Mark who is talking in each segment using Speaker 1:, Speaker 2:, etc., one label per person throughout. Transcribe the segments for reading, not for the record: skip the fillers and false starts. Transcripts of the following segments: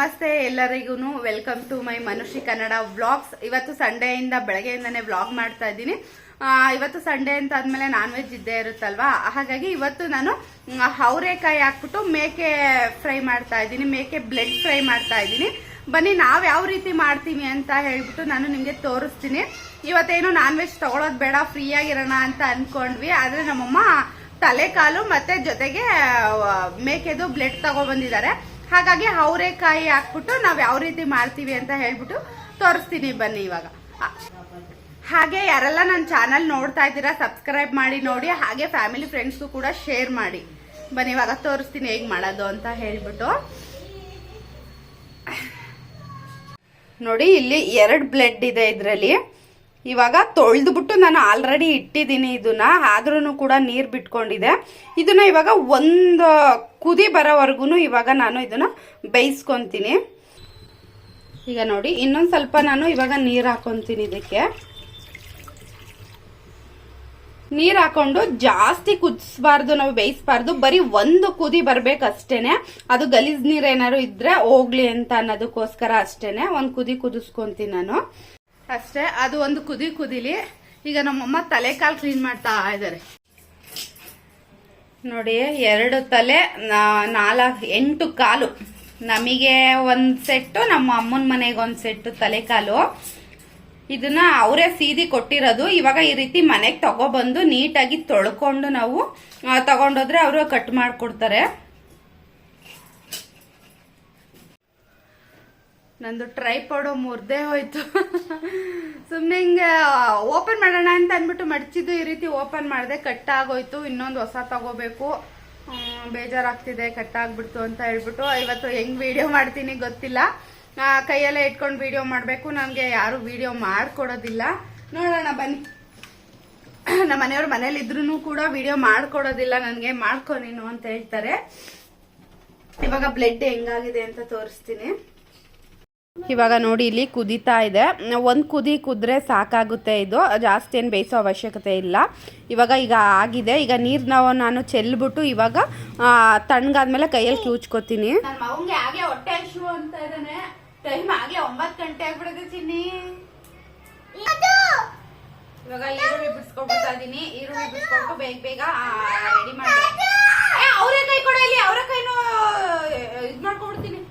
Speaker 1: ನಮಸ್ತೆ ಎಲ್ಲರಿಗೂ welcome to my Manushi Kannada vlogs. ಇವತ್ತು ಸಂಡೇಯಿಂದ ಬೆಳಗ್ಗೆಯಿಂದನೇ ವ್ಲಾಗ್ ಮಾಡ್ತಾ ಇದ್ದೀನಿ. ಇವತ್ತು ಸಂಡೇ ಅಂತ ಆದ್ಮೇಲೆ ನಾನ್ ವೆಜ್ ಇದ್ದೇ ಇರುತ್ತಲ್ವಾ, ಹಾಗಾಗಿ ಇವತ್ತು ನಾನು ಅವರೆಕಾಯಿ ಹಾಕ್ಬಿಟ್ಟು ಮೇಕೆ ಫ್ರೈ ಮಾಡ್ತಾ ಇದ್ದೀನಿ, ಮೇಕೆ ಬ್ಲೆಡ್ ಫ್ರೈ ಮಾಡ್ತಾ ಇದ್ದೀನಿ. ಬನ್ನಿ ನಾವು ಯಾವ ರೀತಿ ಮಾಡ್ತೀವಿ ಅಂತ ಹೇಳ್ಬಿಟ್ಟು ನಾನು ನಿಮಗೆ ತೋರಿಸ್ತೀನಿ. ಇವತ್ತೇನು ನಾನ್ ವೆಜ್ ತಗೊಳೋದು ಬೇಡ, ಫ್ರೀ ಆಗಿರೋಣ ಅಂತ ಅನ್ಕೊಂಡ್ವಿ. ಆದ್ರೆ ನಮ್ಮಮ್ಮ ತಲೆಕಾಲು ಮತ್ತೆ ಜೊತೆಗೆ ಮೇಕೆದು ಬ್ಲೆಡ್ ತಗೊಬಂದಿದ್ದಾರೆ. ಹಾಗಾಗಿ ಅವರೆಕಾಯಿ ಹಾಕ್ಬಿಟ್ಟು ನಾವ್ ಯಾವ ರೀತಿ ಮಾಡ್ತೀವಿ ಅಂತ ಹೇಳ್ಬಿಟ್ಟು ತೋರಿಸ್ತೀನಿ ಬನ್ನಿ ಇವಾಗ. ಹಾಗೆ ಯಾರೆಲ್ಲ ನನ್ನ ಚಾನಲ್ ನೋಡ್ತಾ ಇದ್ದೀರಾ ಸಬ್ಸ್ಕ್ರೈಬ್ ಮಾಡಿ ನೋಡಿ, ಹಾಗೆ ಫ್ಯಾಮಿಲಿ ಫ್ರೆಂಡ್ಸ್ಗೂ ಕೂಡ ಶೇರ್ ಮಾಡಿ. ಬನ್ನಿ ಇವಾಗ ತೋರಿಸ್ತೀನಿ ಹೇಗ್ ಮಾಡೋದು ಅಂತ ಹೇಳ್ಬಿಟ್ಟು. ನೋಡಿ ಇಲ್ಲಿ 2 ಬ್ಲೆಡ್ ಇದೆ ಇದ್ರಲ್ಲಿ. ಇವಾಗ ತೊಳೆದ್ಬಿಟ್ಟು ನಾನು ಆಲ್ರೆಡಿ ಇಟ್ಟಿದ್ದೀನಿ ಇದನ್ನ, ಆದ್ರೂ ಕೂಡ ನೀರು ಬಿಟ್ಕೊಂಡಿದೆ. ಇದನ್ನ ಇವಾಗ ಒಂದು ಕುದಿ ಬರೋವರೆಗೂ ಇವಾಗ ನಾನು ಇದನ್ನ ಬೇಯಿಸ್ಕೊಂತೀನಿ. ಈಗ ನೋಡಿ ಇನ್ನೊಂದು ಸ್ವಲ್ಪ ನಾನು ಇವಾಗ ನೀರು ಹಾಕೊಂತೀನಿ. ಇದಕ್ಕೆ ನೀರು ಹಾಕೊಂಡು ಜಾಸ್ತಿ ಕುದಿಸ್ಬಾರ್ದು, ನಾವು ಬೇಯಿಸ್ಬಾರ್ದು, ಬರೀ ಒಂದು ಕುದಿ ಬರ್ಬೇಕಷ್ಟೇನೆ. ಅದು ಗಲೀಜ್ ನೀರು ಏನಾದ್ರು ಇದ್ರೆ ಹೋಗ್ಲಿ ಅಂತ ಅನ್ನೋದಕ್ಕೋಸ್ಕರ ಅಷ್ಟೇನೆ ಒಂದು ಕುದಿ ಕುದಿಸ್ಕೊಂತೀನಿ ನಾನು ಅಷ್ಟೇ. ಅದು ಒಂದು ಕುದಿಲಿ. ಈಗ ನಮ್ಮಮ್ಮ ತಲೆಕಾಲು ಕ್ಲೀನ್ ಮಾಡ್ತಾ ಇದ್ದಾರೆ. ನೋಡಿ 2 ತಲೆ 8 ಕಾಲು, ನಮಗೆ ಒಂದು ಸೆಟ್ಟು, ನಮ್ಮ ಅಮ್ಮನ ಮನೆಗೆ ಒಂದು ಸೆಟ್ಟು ತಲೆಕಾಲು. ಇದನ್ನ ಅವರೇ ಸೀದಿ ಕೊಟ್ಟಿರೋದು. ಇವಾಗ ಈ ರೀತಿ ಮನೆಗೆ ತಗೊಬಂದು ನೀಟಾಗಿ ತೊಳ್ಕೊಂಡು ನಾವು ತಗೊಂಡೋದ್ರೆ ಅವರು ಕಟ್ ಮಾಡ್ಕೊಡ್ತಾರೆ. ನಂದು ಟ್ರೈಪಾಡ್ ಮುರ್ದೇ ಹೋಯ್ತು. ಸುಮ್ಮನೆ ಹಿಂಗೆ ಓಪನ್ ಮಾಡೋಣ ಅಂತ ಅಂದ್ಬಿಟ್ಟು ಮಡ್ಚಿದ್ದು, ಈ ರೀತಿ ಓಪನ್ ಮಾಡಿದೆ, ಕಟ್ ಆಗೋಯ್ತು. ಇನ್ನೊಂದು ಹೊಸ ತಗೋಬೇಕು, ಬೇಜಾರಾಗ್ತಿದೆ ಕಟ್ ಆಗ್ಬಿಡ್ತು ಅಂತ ಹೇಳ್ಬಿಟ್ಟು. ಇವತ್ತು ಹೆಂಗ್ ವಿಡಿಯೋ ಮಾಡ್ತೀನಿ ಗೊತ್ತಿಲ್ಲ, ಕೈಯಲ್ಲೇ ಇಟ್ಕೊಂಡು ವಿಡಿಯೋ ಮಾಡಬೇಕು. ನನಗೆ ಯಾರು ವಿಡಿಯೋ ಮಾಡ್ಕೊಡೋದಿಲ್ಲ. ನೋಡೋಣ ಬನ್ನಿ. ನಮ್ಮ ಮನೆಯವ್ರು ಮನೇಲಿ ಇದ್ರೂ ಕೂಡ ವಿಡಿಯೋ ಮಾಡ್ಕೊಡೋದಿಲ್ಲ ನನಗೆ, ಮಾಡ್ಕೊ ನೀನು ಅಂತ ಹೇಳ್ತಾರೆ. ಇವಾಗ ಬ್ಲೆಡ್ ಹೆಂಗಾಗಿದೆ ಅಂತ ತೋರಿಸ್ತೀನಿ. ಇವಾಗ ನೋಡಿ ಇಲ್ಲಿ ಕುದೀತಾ ಇದೆ. ಒಂದು ಕುದಿ ಕುದ್ರೆ ಸಾಕಾಗುತ್ತೆ, ಇದು ಜಾಸ್ತಿ ಏನು ಬೇಯಿಸೋ ಅವಶ್ಯಕತೆ ಇಲ್ಲ. ಈಗ ಆಗಿದೆ. ಈಗ ನೀರು ನಾನು ಚೆಲ್ಬಿಟ್ಟು ಇವಾಗ ತಣ್ಣಗಾದ್ಮೇಲೆ ಕೈಯಲ್ಲಿ ಕಿವುಚ್ಕೋತೀನಿ. ನನ್ನ ಮಗಂಗೆ ಆಗ್ಲೇ ಹೊಟ್ಟೆ ಹಸಿವು ಅಂತ ಇದ್ದಾನೆ. ಟೈಮ್ ಆಗ್ಲೇ 9 ಗಂಟೆ ಆಗ್ಬಿಡುತ್ತೆ ಚಿನ್ನಿ. ಇವಾಗ ಈರುಳ್ಳಿ ಬಿಡಿಸ್ಕೊಬಿಡ್ತಾ ಇದೀನಿ. ಈರುಳ್ಳಿ ಬಿಡಿಸ್ಕೊಟ್ಟು ಬೇಗ ರೆಡಿ ಮಾಡಿ. ಅವರೆಕಾಯಿ ಕೊಡ, ಇಲ್ಲಿ ಅವರೆಕಾಯಿನೂ ಇದು ಮಾಡ್ಕೊಬಿಡ್ತೀನಿ.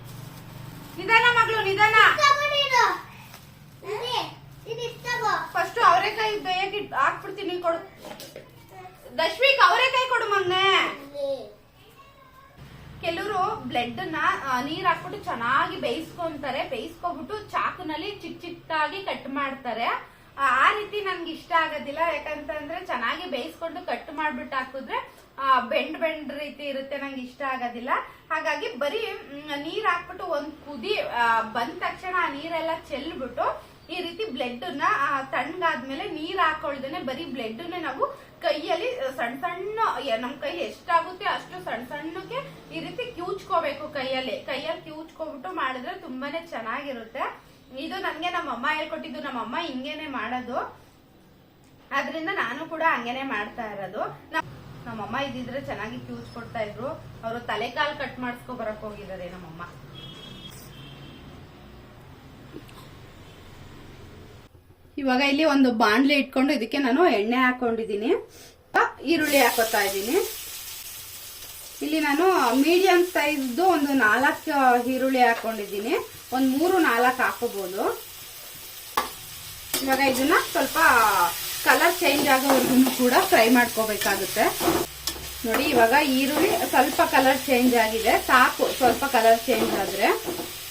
Speaker 1: ನಿಧಾನ ಮಗಳು, ನಿಧಾನ. ಫಸ್ಟ್ ಅವರೆಕಾಯಿ ಬೇಯಕ್ಕೆ ಹಾಕ್ಬಿಡ್ತೀನಿ. ಕೊಡು ದಶ್ವಿಕ್, ಅವರೆಕಾಯಿ ಕೊಡು ಮಗ್ನೆ. ಕೆಲವರು ಬ್ಲೆಡ್ ನ ನೀರ್ ಹಾಕ್ಬಿಟ್ಟು ಚೆನ್ನಾಗಿ ಬೇಯಿಸ್ಕೊಂತಾರೆ. ಬೇಯಿಸ್ಕೊಬಿಟ್ಟು ಚಾಕುನಲ್ಲಿ ಚಿಕ್ಕಾಗಿ ಕಟ್ ಮಾಡ್ತಾರೆ. ಆ ರೀತಿ ನನ್ಗೆ ಇಷ್ಟ ಆಗೋದಿಲ್ಲ. ಯಾಕಂತಂದ್ರೆ ಚೆನ್ನಾಗಿ ಬೇಯಿಸ್ಕೊಂಡು ಕಟ್ ಮಾಡ್ಬಿಟ್ಟು ಹಾಕಿದ್ರೆ ಬೆಂಡ್ ರೀತಿ ಇರುತ್ತೆ, ನಂಗೆ ಇಷ್ಟ ಆಗೋದಿಲ್ಲ. ಹಾಗಾಗಿ ಬರೀ ನೀರ್ ಹಾಕ್ಬಿಟ್ಟು ಒಂದ್ ಕುದಿ ಬಂದ ತಕ್ಷಣ ಆ ನೀರೆಲ್ಲ ಚೆಲ್ಬಿಟ್ಟು ಈ ರೀತಿ ಬ್ಲೆಡ್ ನ ತಣ್ಣಗಾದ್ಮೇಲೆ ನೀರ್ ಹಾಕೊಳ್ದೇನೆ ಬರೀ ಬ್ಲೆಡ್ ನಾವು ಕೈಯಲ್ಲಿ ಸಣ್ಣ ಸಣ್ಣ, ನಮ್ ಕೈ ಎಷ್ಟಾಗುತ್ತೆ ಅಷ್ಟು ಸಣ್ಣಕ್ಕೆ ಈ ರೀತಿ ಕಿವುಚ್ಕೋಬೇಕು. ಕೈಯಲ್ಲಿ ಕಿವುಚ್ಕೊಬಿಟ್ಟು ಮಾಡಿದ್ರೆ ತುಂಬಾನೇ ಚೆನ್ನಾಗಿರುತ್ತೆ. ಇದು ನನ್ಗೆ ನಮ್ಮಮ್ಮ ಹೇಳ್ಕೊಟ್ಟಿದ್ದು. ನಮ್ಮಮ್ಮ ಹಿಂಗೇನೆ ಮಾಡೋದು, ಆದ್ರಿಂದ ನಾನು ಕೂಡ ಹಂಗೇನೆ ಮಾಡ್ತಾ ಇರೋದು. ನಮ್ಮಮ್ಮ ಇದ್ದಿದ್ರೆ ಚೆನ್ನಾಗಿ ಕ್ಯೂಸ್ ಕೊಡ್ತಾ ಇದ್ರು. ಅವರು ತಲೆಕಾಲ್ ಕಟ್ ಮಾಡಿಸ್ಕೊ ಬರಕ್ ಹೋಗಿದ್ದಾರೆ ನಮ್ಮಮ್ಮ. ಇವಾಗ ಇಲ್ಲಿ ಒಂದು ಬಾಣ್ಲಿ ಇಟ್ಕೊಂಡು ಇದಕ್ಕೆ ನಾನು ಎಣ್ಣೆ ಹಾಕೊಂಡಿದೀನಿ. ಈರುಳ್ಳಿ ಹಾಕೋತಾ ಇದ್ದೀನಿ. ಇಲ್ಲಿ ನಾನು ಮೀಡಿಯಂ ಸೈಜ್ದು ಒಂದು 4 ಈರುಳ್ಳಿ ಹಾಕೊಂಡಿದ್ದೀನಿ. ಒಂದು 3-4 ಹಾಕೋಬಹುದು. ಇವಾಗ ಇದನ್ನ ಸ್ವಲ್ಪ ಕಲರ್ ಚೇಂಜ್ ಆಗೋವರೆಗೂ ಕೂಡ ಫ್ರೈ ಮಾಡ್ಕೋಬೇಕಾಗುತ್ತೆ. ನೋಡಿ ಇವಾಗ ಈರುಳ್ಳಿ ಸ್ವಲ್ಪ ಕಲರ್ ಚೇಂಜ್ ಆಗಿದೆ, ಸಾಕು. ಸ್ವಲ್ಪ ಕಲರ್ ಚೇಂಜ್ ಆದ್ರೆ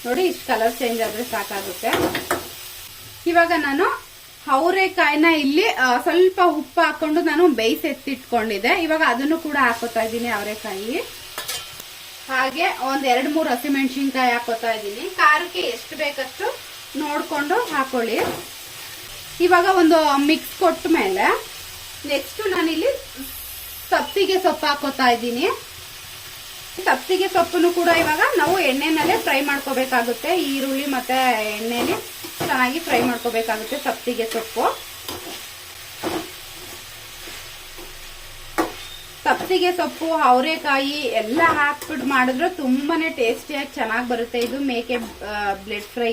Speaker 1: ನೋಡಿ, ಇಷ್ಟು ಕಲರ್ ಚೇಂಜ್ ಆದ್ರೆ ಸಾಕಾಗುತ್ತೆ. ಇವಾಗ ನಾನು ಅವರೆಕಾಯಿನ ಇಲ್ಲಿ ಸ್ವಲ್ಪ ಉಪ್ಪು ಹಾಕೊಂಡು ನಾನು ಬೇಯಿಸಿ ಎತ್ತಿಟ್ಕೊಂಡಿದ್ದೆ. ಇವಾಗ ಅದನ್ನು ಕೂಡ ಹಾಕೋತಾ ಇದ್ದೀನಿ ಅವರೆಕಾಯಿ. ಹಾಗೆ ಒಂದ್ 2-3 ಹಸಿಮೆಣಸಿನ್ಕಾಯಿ ಹಾಕೋತಾ ಇದ್ದೀನಿ. ಖಾರಕ್ಕೆ ಎಷ್ಟು ಬೇಕಷ್ಟು ನೋಡ್ಕೊಂಡು ಹಾಕೊಳ್ಳಿ. ಇವಾಗ ಒಂದು ಮಿಕ್ಸ್ ಕೊಟ್ಟ ಮೇಲೆ ನೆಕ್ಸ್ಟ್ ನಾನಿಲ್ಲಿ ಸಬ್ಸಿಗೆ ಸೊಪ್ಪು ಹಾಕೋತಾ ಇದ್ದೀನಿ. ಸಬ್ಸಿಗೆ ಸೊಪ್ಪನ್ನು ಕೂಡ ಇವಾಗ ನಾವು ಎಣ್ಣೆನಲ್ಲೇ ಫ್ರೈ ಮಾಡ್ಕೋಬೇಕಾಗುತ್ತೆ. ಈರುಳ್ಳಿ ಮತ್ತೆ ಎಣ್ಣೆಲಿ ಚೆನ್ನಾಗಿ ಫ್ರೈ ಮಾಡ್ಕೋಬೇಕಾಗುತ್ತೆ ಸಬ್ಸಿಗೆ ಸೊಪ್ಪು. ಸಬ್ಬಸಿಗೆ ಸೊಪ್ಪು ಅವರೆಕಾಯಿ ಎಲ್ಲ ಹಾಕ್ಬಿಟ್ಟು ಮಾಡಿದ್ರೆ ತುಂಬಾನೇ ಟೇಸ್ಟಿಯಾಗಿ ಚೆನ್ನಾಗಿ ಬರುತ್ತೆ ಇದು ಮೇಕೆ ಬ್ಲೆಡ್ ಫ್ರೈ.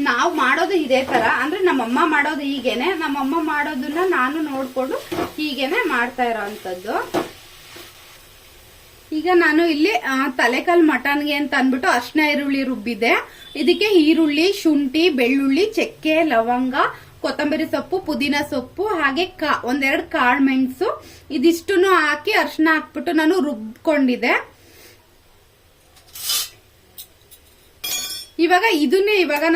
Speaker 1: ನಾವು ಮಾಡೋದು ಇದೇ ತರ, ಅಂದ್ರೆ ನಮ್ಮಮ್ಮ ಮಾಡೋದು ಹೀಗೇನೆ. ನಮ್ಮಮ್ಮ ಮಾಡೋದನ್ನ ನಾನು ನೋಡ್ಕೊಂಡು ಹೀಗೇನೆ ಮಾಡ್ತಾ ಇರೋಂಥದ್ದು. ಈಗ ನಾನು ಇಲ್ಲಿ ತಲೆಕಾಲ್ ಮಟನ್ಗೆ ಅಂತ ಅಂದ್ಬಿಟ್ಟು ಅರ್ಶಿನ ಈರುಳ್ಳಿ ರುಬ್ಬಿದೆ. ಇದಕ್ಕೆ ಈರುಳ್ಳಿ, ಶುಂಠಿ, ಬೆಳ್ಳುಳ್ಳಿ, ಚಕ್ಕೆ, ಲವಂಗ, ಕೊತ್ತಂಬರಿ ಸೊಪ್ಪು, ಪುದೀನ ಸೊಪ್ಪು, ಹಾಗೆ ಒಂದೆರಡು ಕಾಳು ಮೆಣಸು ಇದಿಷ್ಟನ್ನು ಹಾಕಿ ಅರ್ಶಿನ ಹಾಕ್ಬಿಟ್ಟು ನಾನು ರುಬ್ಕೊಂಡಿದ್ದೆ. ಇವಾಗ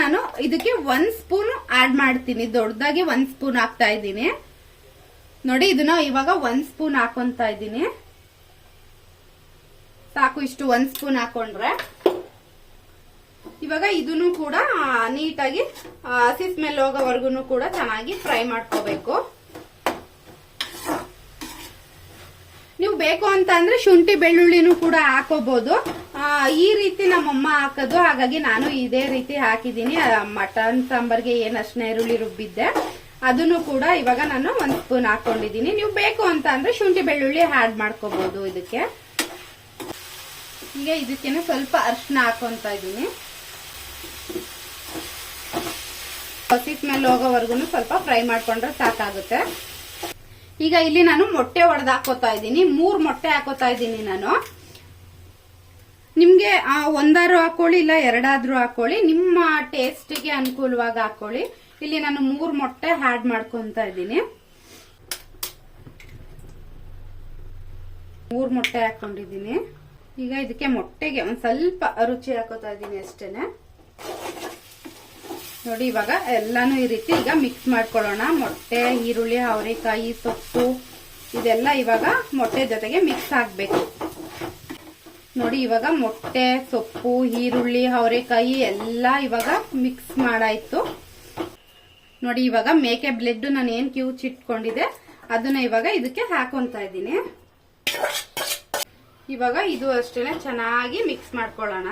Speaker 1: ನಾನು ಇದಕ್ಕೆ 1 ಸ್ಪೂನ್ ಆಡ್ ಮಾಡ್ತೀನಿ. ದೊಡ್ಡದಾಗಿ 1 ಸ್ಪೂನ್ ಹಾಕ್ತಾ ಇದ್ದೀನಿ ನೋಡಿ. ಇದನ್ನ ಇವಾಗ 1 ಸ್ಪೂನ್ ಹಾಕೊಂತ ಇದ್ದೀನಿ. ಸಾಕು, ಇಷ್ಟು 1 ಸ್ಪೂನ್ ಹಾಕೊಂಡ್ರೆ. ಇವಾಗ ಇದನ್ನು ಕೂಡ ನೀಟಾಗಿ ಹಸಿ ಸ್ಮೆಲ್ ಹೋಗೋವರೆಗೂ ಕೂಡ ಚೆನ್ನಾಗಿ ಫ್ರೈ ಮಾಡ್ಕೋಬೇಕು. ನೀವು ಬೇಕು ಅಂತ ಅಂದ್ರೆ ಶುಂಠಿ ಬೆಳ್ಳುಳ್ಳಿನೂ ಕೂಡ ಹಾಕೋಬಹುದು. ಈ ರೀತಿ ನಮ್ಮಮ್ಮ ಹಾಕೋದು, ಹಾಗಾಗಿ ನಾನು ಇದೇ ರೀತಿ ಹಾಕಿದ್ದೀನಿ. ಮಟನ್ ಸಾಂಬಾರ್ಗೆ ಏನ್ ಅರ್ಶಿನ ಈರುಳ್ಳಿ ರುಬ್ಬಿದ್ದೆ ಅದನ್ನು ಕೂಡ ಇವಾಗ ನಾನು 1 ಸ್ಪೂನ್ ಹಾಕೊಂಡಿದ್ದೀನಿ. ನೀವು ಬೇಕು ಅಂತ ಅಂದ್ರೆ ಶುಂಠಿ ಬೆಳ್ಳುಳ್ಳಿ ಆಡ್ ಮಾಡ್ಕೋಬಹುದು ಇದಕ್ಕೆ. ಈಗ ಇದಕ್ಕೇನೆ ಸ್ವಲ್ಪ ಅರ್ಶಿನ ಹಾಕೊಂತ ಇದ್ದೀನಿ. ಹಸಿ ಸ್ಮೆಲ್ ಹೋಗೋವರೆಗೂ ಸ್ವಲ್ಪ ಫ್ರೈ ಮಾಡ್ಕೊಂಡ್ರೆ ಸಾಕಾಗುತ್ತೆ. ಈಗ ಇಲ್ಲಿ ನಾನು ಮೊಟ್ಟೆ ಒಡೆದು ಹಾಕೋತಾ ಇದ್ದೀನಿ. 3 ಮೊಟ್ಟೆ ಹಾಕೋತಾ ಇದ್ದೀನಿ ನಾನು. ನಿಮ್ಗೆ ಒಂದಾದ್ರೂ ಹಾಕೊಳ್ಳಿ, ಇಲ್ಲ 2 ಹಾಕೊಳ್ಳಿ, ನಿಮ್ಮ ಟೇಸ್ಟ್ಗೆ ಅನುಕೂಲವಾಗಿ ಹಾಕೊಳ್ಳಿ. ಇಲ್ಲಿ ನಾನು 3 ಮೊಟ್ಟೆ ಆಡ್ ಮಾಡ್ಕೊಂತ ಇದ್ದೀನಿ. 3 ಮೊಟ್ಟೆ ಹಾಕೊಂಡಿದ್ದೀನಿ. ಈಗ ಇದಕ್ಕೆ ಮೊಟ್ಟೆಗೆ ಒಂದ್ ಸ್ವಲ್ಪ ರುಚಿ ಹಾಕೋತಾ ಇದ್ದೀನಿ ಅಷ್ಟೇನೆ. ನೋಡಿ, ಇವಾಗ ಎಲ್ಲಾನು ಈ ರೀತಿ ಈಗ ಮಿಕ್ಸ್ ಮಾಡ್ಕೊಳ್ಳೋಣ. ಮೊಟ್ಟೆ, ಈರುಳ್ಳಿ, ಅವರೆಕಾಯಿ, ಸೊಪ್ಪು ಇದೆಲ್ಲ ಇವಾಗ ಮೊಟ್ಟೆ ಜೊತೆಗೆ ಮಿಕ್ಸ್ ಆಗ್ಬೇಕು. ನೋಡಿ, ಇವಾಗ ಮೊಟ್ಟೆ, ಸೊಪ್ಪು, ಈರುಳ್ಳಿ, ಅವರೆಕಾಯಿ ಎಲ್ಲ ಇವಾಗ ಮಿಕ್ಸ್ ಮಾಡಾಯ್ತು. ನೋಡಿ, ಇವಾಗ ಮೇಕೆ ಬ್ಲೆಡ್ ನಾನು ಏನ್ ಕಿವುಚಿಟ್ಕೊಂಡಿದೆ ಅದನ್ನ ಇವಾಗ ಇದಕ್ಕೆ ಹಾಕೊಂತ ಇದ್ದೀನಿ. ಇವಾಗ ಇದು ಅಷ್ಟೇನೆ ಚೆನ್ನಾಗಿ ಮಿಕ್ಸ್ ಮಾಡ್ಕೊಳ್ಳೋಣ.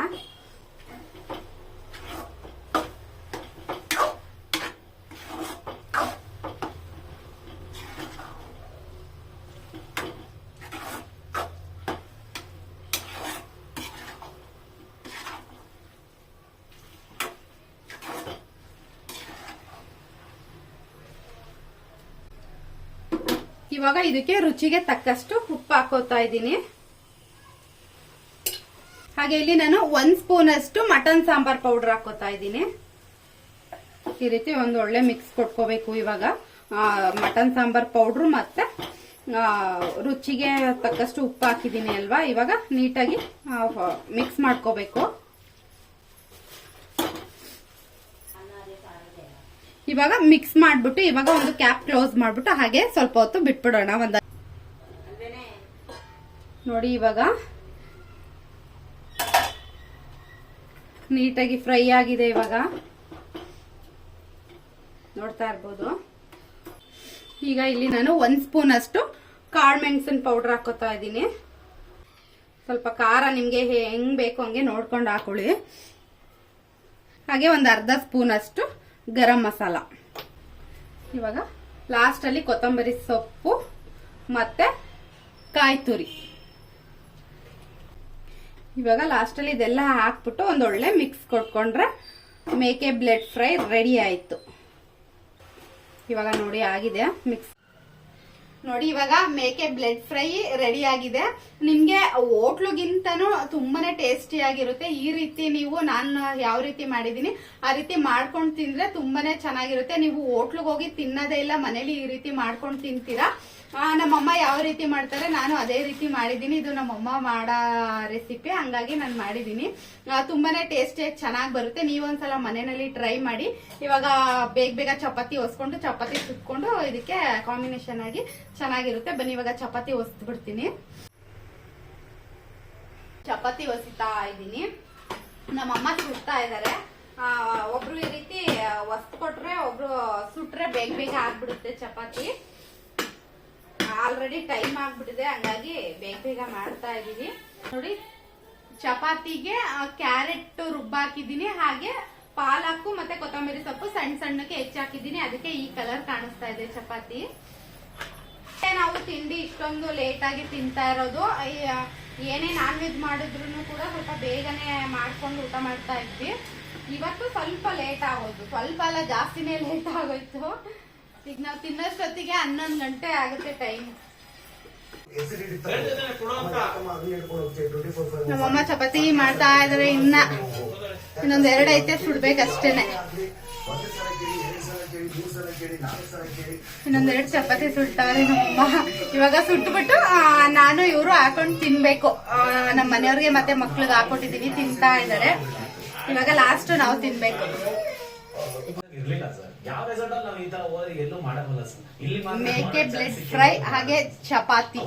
Speaker 1: ಇವಾಗ ಇದಕ್ಕೆ ರುಚಿಗೆ ತಕ್ಕಷ್ಟು ಉಪ್ಪು ಹಾಕೋತಾ ಇದ್ದೀನಿ. ಹಾಗೆ ಇಲ್ಲಿ ನಾನು 1 ಸ್ಪೂನ್ ಅಷ್ಟು ಮಟನ್ ಸಾಂಬಾರ್ ಪೌಡರ್ ಹಾಕೋತಾ ಇದ್ದೀನಿ. ಈ ರೀತಿ ಒಂದು ಒಳ್ಳೆ ಮಿಕ್ಸ್ ಕೊಟ್ಕೋಬೇಕು. ಇವಾಗ ಮಟನ್ ಸಾಂಬಾರ್ ಪೌಡರ್ ಮತ್ತೆ ರುಚಿಗೆ ತಕ್ಕಷ್ಟು ಉಪ್ಪು ಹಾಕಿದ್ದೀನಿ ಅಲ್ವಾ. ಇವಾಗ ನೀಟಾಗಿ ಮಿಕ್ಸ್ ಮಾಡ್ಕೋಬೇಕು. ಇವಾಗ ಮಿಕ್ಸ್ ಮಾಡ್ಬಿಟ್ಟು ಇವಾಗ ಒಂದು ಕ್ಯಾಪ್ ಕ್ಲೋಸ್ ಮಾಡ್ಬಿಟ್ಟು ಹಾಗೆ ಸ್ವಲ್ಪ ಹೊತ್ತು ಬಿಟ್ಬಿಡೋಣ. ನೋಡಿ, ಇವಾಗ ನೀಟಾಗಿ ಫ್ರೈ ಆಗಿದೆ. ಇವಾಗ ನೋಡ್ತಾ ಇರ್ಬೋದು. ಈಗ ಇಲ್ಲಿ ನಾನು 1 ಸ್ಪೂನ್ ಅಷ್ಟು ಕಾಳು ಮೆಣಸಿನ ಪೌಡರ್ ಹಾಕೋತಾ ಇದ್ದೀನಿ. ಸ್ವಲ್ಪ ಖಾರ ನಿಮ್ಗೆ ಹೆಂಗ್ ಬೇಕು ಹಂಗೆ ನೋಡ್ಕೊಂಡು ಹಾಕೊಳ್ಳಿ. ಹಾಗೆ ಒಂದು ಅರ್ಧ ಸ್ಪೂನ್ ಅಷ್ಟು ಗರಂ ಮಸಾಲ. ಇವಾಗ ಲಾಸ್ಟ್ ಅಲ್ಲಿ ಕೊತ್ತಂಬರಿ ಸೊಪ್ಪು ಮತ್ತೆ ಕಾಯಿ ತುರಿ. ಇವಾಗ ಲಾಸ್ಟ್ ಅಲ್ಲಿ ಇದೆಲ್ಲ ಹಾಕ್ಬಿಟ್ಟು ಒಂದೊಳ್ಳೆ ಮಿಕ್ಸ್ ಕೊಟ್ಕೊಂಡ್ರೆ ಮೇಕೆ ಬ್ಲೆಡ್ ಫ್ರೈ ರೆಡಿ ಆಯ್ತು. ಇವಾಗ ನೋಡಿ ಆಗಿದೆ ಮಿಕ್ಸ್. ನೋಡಿ, ಇವಾಗ ಮೇಕೆ ಬ್ಲೆಡ್ ಫ್ರೈ ರೆಡಿ ಆಗಿದೆ. ನಿಮ್ಗೆ ಹೋಟ್ಲುಗಿಂತನೂ ತುಂಬಾನೇ ಟೇಸ್ಟಿ ಆಗಿರುತ್ತೆ. ಈ ರೀತಿ ನೀವು ನಾನು ಯಾವ ರೀತಿ ಮಾಡಿದೀನಿ ಆ ರೀತಿ ಮಾಡ್ಕೊಂಡು ತಿಂದ್ರೆ ತುಂಬಾನೇ ಚೆನ್ನಾಗಿರುತ್ತೆ. ನೀವು ಹೋಟ್ಲಿಗೆ ಹೋಗಿ ತಿನ್ನೋದೇ ಇಲ್ಲ, ಮನೇಲಿ ಈ ರೀತಿ ಮಾಡ್ಕೊಂಡು ತಿಂತೀರಾ. ನಮ್ಮಮ್ಮ ಯಾವ ರೀತಿ ಮಾಡ್ತಾರೆ ನಾನು ಅದೇ ರೀತಿ ಮಾಡಿದೀನಿ. ಇದು ನಮ್ಮಮ್ಮ ಮಾಡೋ ರೆಸಿಪಿ, ಹಂಗಾಗಿ ನಾನು ಮಾಡಿದೀನಿ. ತುಂಬಾನೇ ಟೇಸ್ಟಿಯಾಗಿ ಚೆನ್ನಾಗಿ ಬರುತ್ತೆ. ನೀವೊಂದ್ಸಲ ಮನೆಯಲ್ಲಿ ಟ್ರೈ ಮಾಡಿ. ಇವಾಗ ಬೇಗ ಚಪಾತಿ ಹೊಸ್ಕೊಂಡು ಚಪಾತಿ ಸುಟ್ಕೊಂಡು ಇದಕ್ಕೆ ಕಾಂಬಿನೇಷನ್ ಆಗಿ ಚೆನ್ನಾಗಿರುತ್ತೆ. ಬನ್ನಿ ಇವಾಗ ಚಪಾತಿ ಹೊಸ್ಬಿಡ್ತೀನಿ. ಚಪಾತಿ ಹೊಸಿತಾ ಇದ್ದೀನಿ. ನಮ್ಮಮ್ಮ ಸುಡ್ತಾ ಇದಾರೆ. ಒಬ್ರು ಈ ರೀತಿ ಹೊಸ್ತು ಕೊಟ್ರೆ ಒಬ್ರು ಸುಟ್ರೆ ಬೇಗ ಆಗ್ಬಿಡುತ್ತೆ ಚಪಾತಿ. ಆಲ್ರೆಡಿ ಟೈಮ್ ಆಗ್ಬಿಟ್ಟಿದೆ, ಹಂಗಾಗಿ ಬೇಗ ಮಾಡ್ತಾ ಇದೀನಿ. ನೋಡಿ, ಚಪಾತಿಗೆ ಕ್ಯಾರೆಟ್ ರುಬ್ಬಾಕಿದ್ದೀನಿ. ಹಾಗೆ ಪಾಲಕ್ಕು ಮತ್ತೆ ಕೊತ್ತಂಬರಿ ಸೊಪ್ಪು ಸಣ್ಣಕ್ಕೆ ಹೆಚ್ಚಾಕಿದ್ದೀನಿ. ಅದಕ್ಕೆ ಈ ಕಲರ್ ಕಾಣಿಸ್ತಾ ಇದೆ ಚಪಾತಿ. ನಾವು ತಿಂಡಿ ಇಷ್ಟೊಂದು ಲೇಟಾಗಿ ತಿಂತಾ ಇರೋದು. ಏನೇ ನಾನ್ ವೆಜ್ ಮಾಡಿದ್ರು ಕೂಡ ಸ್ವಲ್ಪ ಬೇಗನೆ ಮಾಡ್ಕೊಂಡು ಊಟ ಮಾಡ್ತಾ ಇದ್ವಿ. ಇವತ್ತು ಸ್ವಲ್ಪ ಲೇಟ್ ಆಗೋದು, ಸ್ವಲ್ಪ ಅಲ್ಲ ಜಾಸ್ತಿನೇ ಲೇಟ್ ಆಗೋಯ್ತು. ಈಗ ನಾವು ತಿನ್ನೋಷ್ಟೊತ್ತಿಗೆ 11 ಗಂಟೆ ಆಗುತ್ತೆ ಟೈಮ್. ನಮ್ಮಮ್ಮ ಚಪಾತಿ ಮಾಡ್ತಾ ಇದ್ರೆ ಇನ್ನೊಂದ್ 2 ಐತೆ, ಸುಡ್ಬೇಕಷ್ಟೇನೆ. ಇನ್ನೊಂದ್ 2 ಚಪಾತಿ ಸುಡ್ತಾವ್ರೆ ನಮ್ಮಮ್ಮ. ಇವಾಗ ಸುಟ್ಬಿಟ್ಟು ನಾನು ಇವರು ಹಾಕೊಂಡು ತಿನ್ಬೇಕು. ನಮ್ಮ ಮನೆಯವ್ರಿಗೆ ಮತ್ತೆ ಮಕ್ಳಿಗೆ ಹಾಕೊಟ್ಟಿದೀನಿ, ತಿಂತಾ ಇದಾರೆ. ಇವಾಗ ಲಾಸ್ಟ್ ನಾವು ತಿನ್ಬೇಕು. ಮೇಕೆ ಬ್ಲೆಡ್ ಫ್ರೈ ಹಾಗೆ ಚಪಾತಿ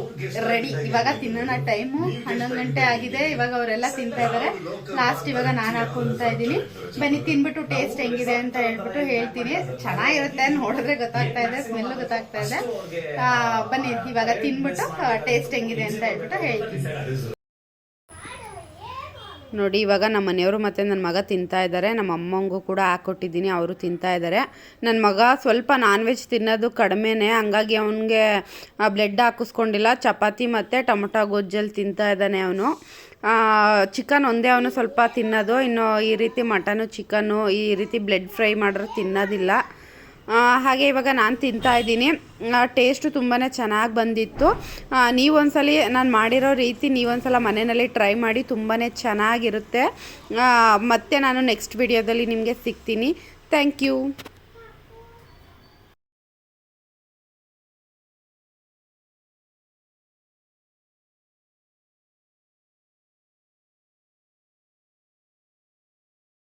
Speaker 1: ರೆಡಿ. ಇವಾಗ ತಿನ್ನೋಣ. ಟೈಮು 11 ಗಂಟೆ ಆಗಿದೆ. ಇವಾಗ ಅವರೆಲ್ಲ ತಿಂತಾ ಇದಾರೆ. ಲಾಸ್ಟ್ ಇವಾಗ ನಾನು ಹಾಕೊಂತ ಇದ್ದೀನಿ. ಬನ್ನಿ ತಿನ್ಬಿಟ್ಟು ಟೇಸ್ಟ್ ಹೆಂಗಿದೆ ಅಂತ ಹೇಳ್ಬಿಟ್ಟು ಹೇಳ್ತೀನಿ. ಚೆನ್ನಾಗಿರುತ್ತೆ, ನೋಡಿದ್ರೆ ಗೊತ್ತಾಗ್ತಾ ಇದೆ, ಸ್ಮೆಲ್ ಗೊತ್ತಾಗ್ತಾ ಇದೆ. ಬನ್ನಿ ಇವಾಗ ತಿನ್ಬಿಟ್ಟು ಟೇಸ್ಟ್ ಹೆಂಗಿದೆ ಅಂತ ಹೇಳ್ಬಿಟ್ಟು ಹೇಳ್ತೀನಿ. ನೋಡಿ ಇವಾಗ ನಮ್ಮ ಮನೆಯವರು ಮತ್ತು ನನ್ನ ಮಗ ತಿಂತಾ ಇದ್ದಾರೆ. ನಮ್ಮ ಅಮ್ಮಂಗೂ ಕೂಡ ಹಾಕ್ಕೊಟ್ಟಿದ್ದೀನಿ, ಅವರು ತಿಂತಾ ಇದ್ದಾರೆ. ನನ್ನ ಮಗ ಸ್ವಲ್ಪ ನಾನ್ ವೆಜ್ ತಿನ್ನೋದು ಕಡಿಮೆನೇ, ಹಂಗಾಗಿ ಅವನಿಗೆ ಬ್ಲೆಡ್ ಹಾಕಿಸ್ಕೊಂಡಿಲ್ಲ. ಚಪಾತಿ ಮತ್ತು ಟೊಮೊಟೊ ಗೊಜ್ಜಲ್ಲಿ ತಿಂತಾ ಇದ್ದಾನೆ ಅವನು. ಚಿಕನ್ ಒಂದೇ ಅವನು ಸ್ವಲ್ಪ ತಿನ್ನೋದು. ಇನ್ನು ಈ ರೀತಿ ಮಟನು ಚಿಕನ್ನು ಈ ರೀತಿ ಬ್ಲೆಡ್ ಫ್ರೈ ಮಾಡಿದ್ರೆ ತಿನ್ನೋದಿಲ್ಲ. ಹಾಗೆ ಇವಾಗ ನಾನು ತಿಂತಾ ಇದ್ದೀನಿ. ಟೇಸ್ಟು ತುಂಬಾ ಚೆನ್ನಾಗಿ ಬಂದಿತ್ತು. ನೀವೊಂದ್ಸಲ ನಾನು ಮಾಡಿರೋ ರೀತಿ ನೀವೊಂದ್ಸಲ ಮನೆಯಲ್ಲಿ ಟ್ರೈ ಮಾಡಿ, ತುಂಬಾ ಚೆನ್ನಾಗಿರುತ್ತೆ. ಮತ್ತು ನಾನು ನೆಕ್ಸ್ಟ್ ವಿಡಿಯೋದಲ್ಲಿ ನಿಮಗೆ ಸಿಗ್ತೀನಿ. Thank you.